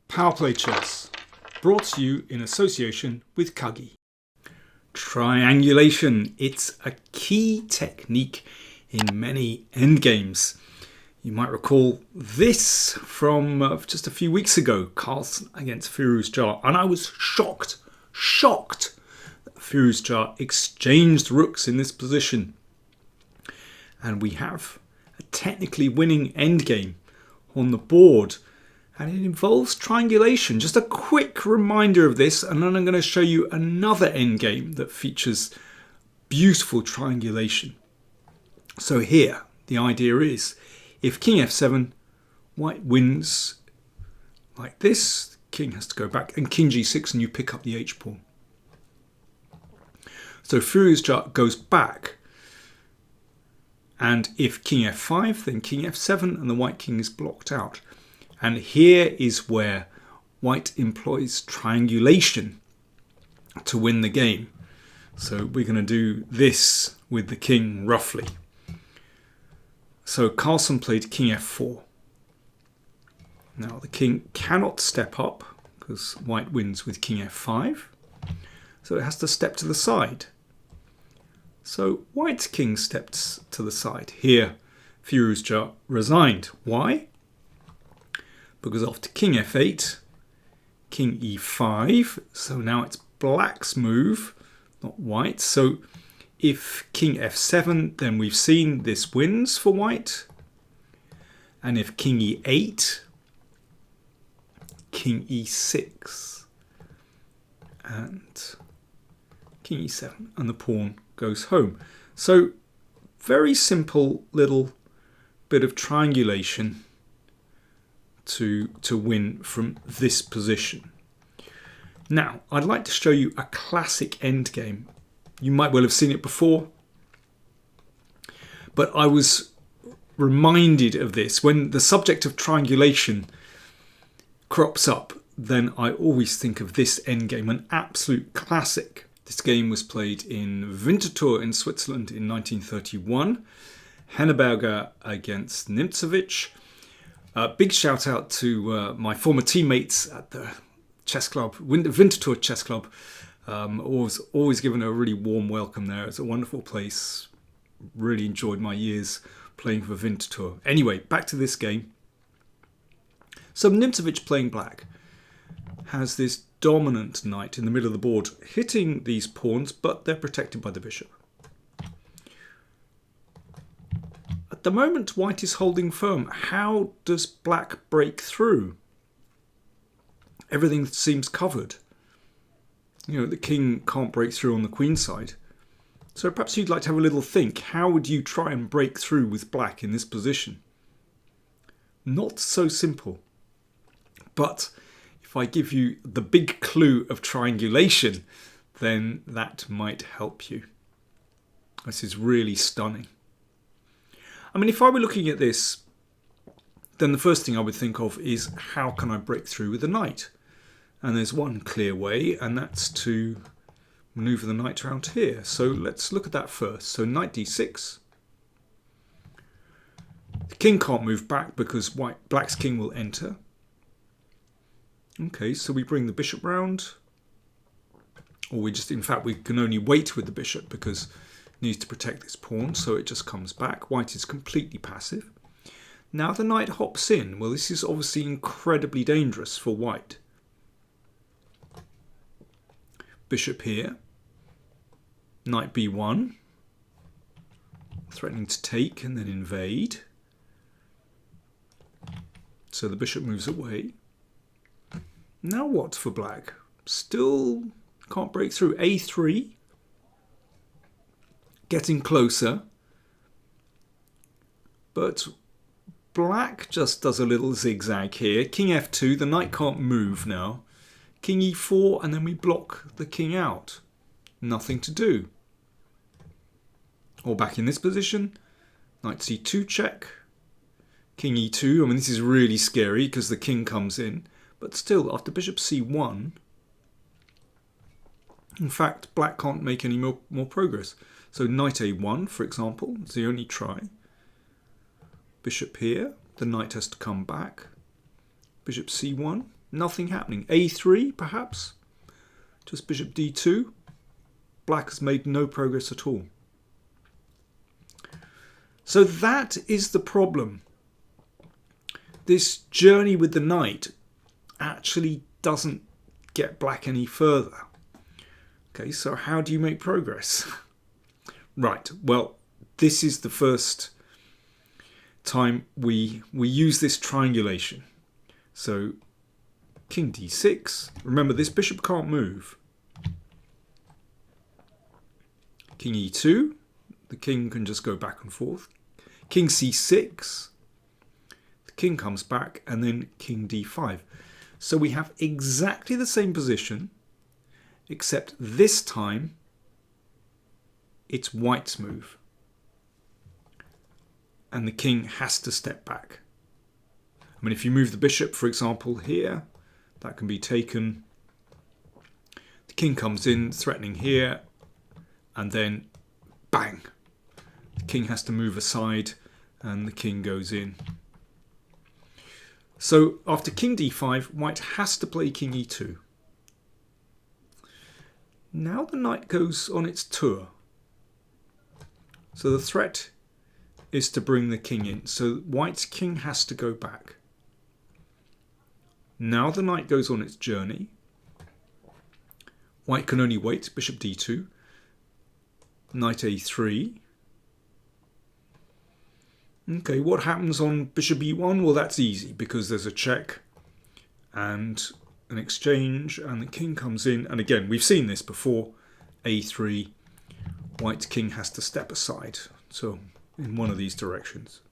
PowerPlayChess, brought to you in association with Kagi. Triangulation, it's a key technique in many endgames. You might recall this from just a few weeks ago, Carlsen against Firuzjar, and I was shocked that Firuzjar exchanged rooks in this position. And we have a technically winning endgame on the board, and it involves triangulation. Just a quick reminder of this, and then I'm going to show you another endgame that features beautiful triangulation. So here, the idea is, if king f7, white wins like this, king has to go back, and king g6, and you pick up the h-pawn. So Firuzjar goes back, and if king f5, then king f7, and the white king is blocked out. And here is where white employs triangulation to win the game. So we're going to do this with the king roughly. So Carlsen played king f4. Now the king cannot step up because white wins with king f5. So it has to step to the side. So white's king steps to the side. Here Firuzjar resigned. Why? Because after king f8, king e5, so now it's black's move, not white. So if king f7, then we've seen this wins for white. And if king e8, king e6, and king e7, and the pawn goes home. So very simple little bit of triangulation to win from this position. Now, I'd like to show you a classic endgame. You might well have seen it before, but I was reminded of this. When the subject of triangulation crops up, then I always think of this endgame, an absolute classic. This game was played in Winterthur in Switzerland in 1931. Henneberger against Nimzowitsch. Big shout out to my former teammates at the chess club, Winterthur Chess Club. Always given a really warm welcome there. It's a wonderful place. Really enjoyed my years playing for Winterthur. Anyway, back to this game. So Nimzowitsch, playing black, has this dominant knight in the middle of the board, hitting these pawns, but they're protected by the bishop. At the moment, white is holding firm. How does black break through? Everything seems covered. You know, the king can't break through on the queen side. So perhaps you'd like to have a little think. How would you try and break through with black in this position? Not so simple. But if I give you the big clue of triangulation, then that might help you. This is really stunning. I mean, if I were looking at this, then the first thing I would think of is, how can I break through with the knight? And there's one clear way, and that's to maneuver the knight around here. So let's look at that first. So knight d6. The king can't move back because black's king will enter. Okay, so we bring the bishop round. Or in fact, we can only wait with the bishop because needs to protect this pawn, so it just comes back. White is completely passive. Now the knight hops in. Well, this is obviously incredibly dangerous for white. Bishop here. Knight b1. Threatening to take and then invade. So the bishop moves away. Now what for black? Still can't break through. a3. Getting closer, but black just does a little zigzag here. King f2, the knight can't move now. King e4, and then we block the king out. Nothing to do. Or back in this position, knight c2 check. King e2, I mean this is really scary because the king comes in, but still after bishop c1, in fact black can't make any more progress. So knight a1, for example, is the only try. Bishop here, the knight has to come back. Bishop c1, Nothing happening. A3 perhaps? Just bishop d2. Black has made no progress at all. So that is the problem. This journey with the knight actually doesn't get black any further. Okay, so how do you make progress? Right, well, this is the first time we use this triangulation. So king d6. Remember, this bishop can't move. King e2. The king can just go back and forth. King c6. The king comes back, and then king d5. So we have exactly the same position, except this time it's white's move. And the king has to step back. I mean, if you move the bishop, for example, here, that can be taken. The king comes in, threatening here, and then bang. The king has to move aside, and the king goes in. So after king d5, white has to play king e2. Now the knight goes on its tour. So the threat is to bring the king in. So white's king has to go back. Now the knight goes on its journey. White can only wait. Bishop d2. Knight a3. Okay, what happens on bishop e1? Well, that's easy because there's a check and an exchange, and the king comes in. And again, we've seen this before. a3. White's king has to step aside. So in one of these directions.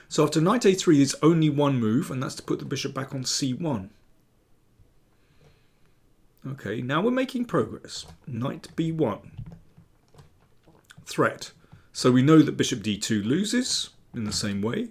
So after knight a3, there's only one move, and that's to put the bishop back on c1. Okay, now we're making progress. Knight b1. Threat. So we know that bishop d2 loses in the same way.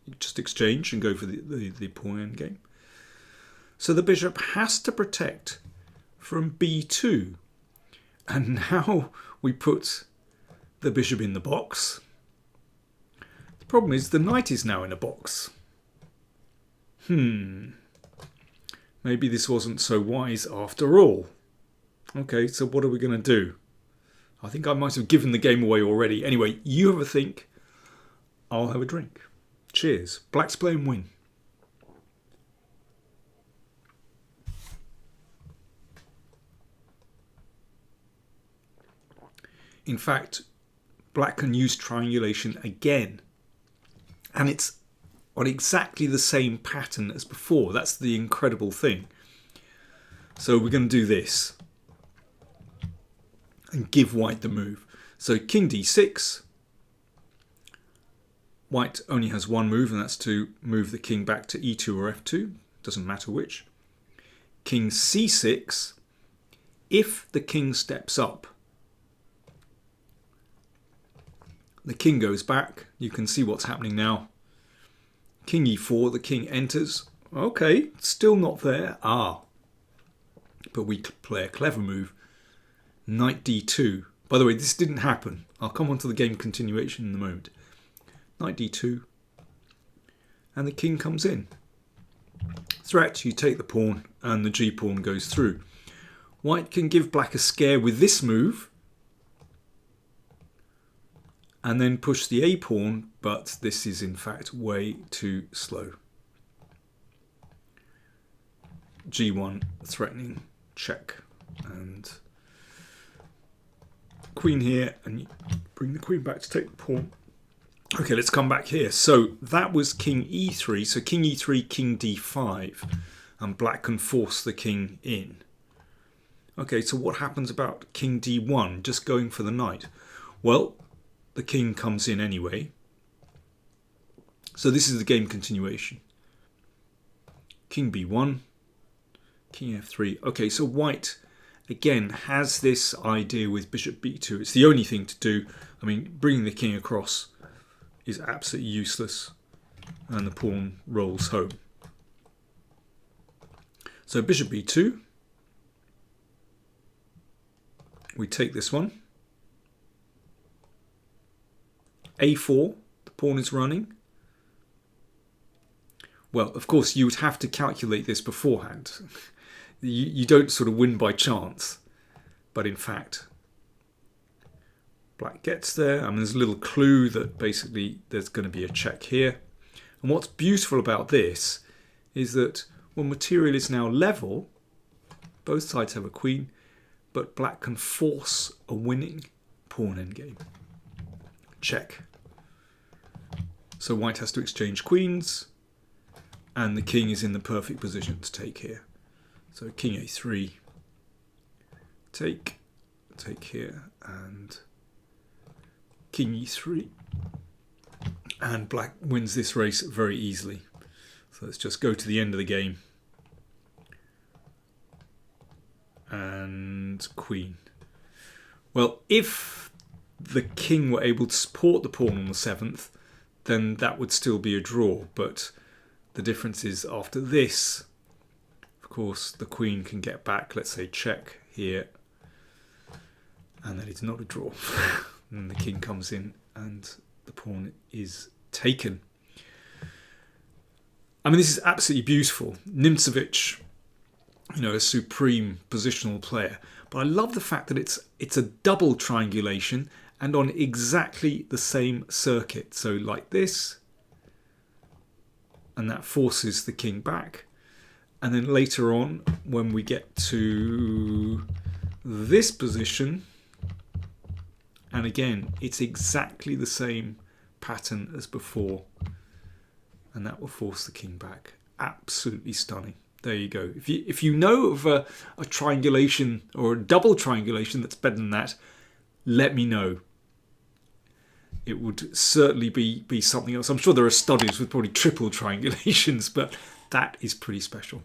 You just exchange and go for the pawn endgame. So the bishop has to protect from b2. And now we put the bishop in the box. The problem is the knight is now in a box. Maybe this wasn't so wise after all. Okay, so what are we going to do? I think I might have given the game away already. Anyway, you have a think. I'll have a drink. Cheers. Blacks play and win. In fact, black can use triangulation again. And it's on exactly the same pattern as before. That's the incredible thing. So we're going to do this. And give white the move. So king d6. White only has one move, and that's to move the king back to e2 or f2. Doesn't matter which. King c6. If the king steps up, the king goes back. You can see what's happening now. King e4, the king enters. Okay, still not there. But we play a clever move. Knight d2. By the way, this didn't happen. I'll come on to the game continuation in a moment. Knight d2. And the king comes in. Threat, you take the pawn and the g-pawn goes through. White can give black a scare with this move. And then push the a-pawn, but this is in fact way too slow. g1 threatening check. And queen here, and you bring the queen back to take the pawn. Okay, let's come back here. So that was king e3. So king e3, king d5, and black can force the king in. Okay, so what happens about king d1, just going for the knight? Well, the king comes in anyway. So this is the game continuation. King b1, king f3. Okay, so white again has this idea with bishop b2. It's the only thing to do. I mean, bringing the king across is absolutely useless, and the pawn rolls home. So bishop b2. We take this one. a4, the pawn is running. Well, of course, you would have to calculate this beforehand. You don't sort of win by chance. But in fact, black gets there. I mean, there's a little clue that basically there's going to be a check here. And what's beautiful about this is that when material is now level, both sides have a queen, but black can force a winning pawn endgame. Check. So white has to exchange queens, and the king is in the perfect position to take here. So king a3, take here, and king e3. And black wins this race very easily. So let's just go to the end of the game. And queen. Well, if the king were able to support the pawn on the 7th, then that would still be a draw. But the difference is after this, of course, the queen can get back, let's say check here, and then it's not a draw. And the king comes in and the pawn is taken. I mean, this is absolutely beautiful. Nimzowitsch, a supreme positional player. But I love the fact that it's a double triangulation and on exactly the same circuit. So like this, and that forces the king back. And then later on, when we get to this position, and again, it's exactly the same pattern as before. And that will force the king back. Absolutely stunning. There you go. If you know of a triangulation or a double triangulation that's better than that, let me know. It would certainly be something else. I'm sure there are studies with probably triple triangulations, but that is pretty special.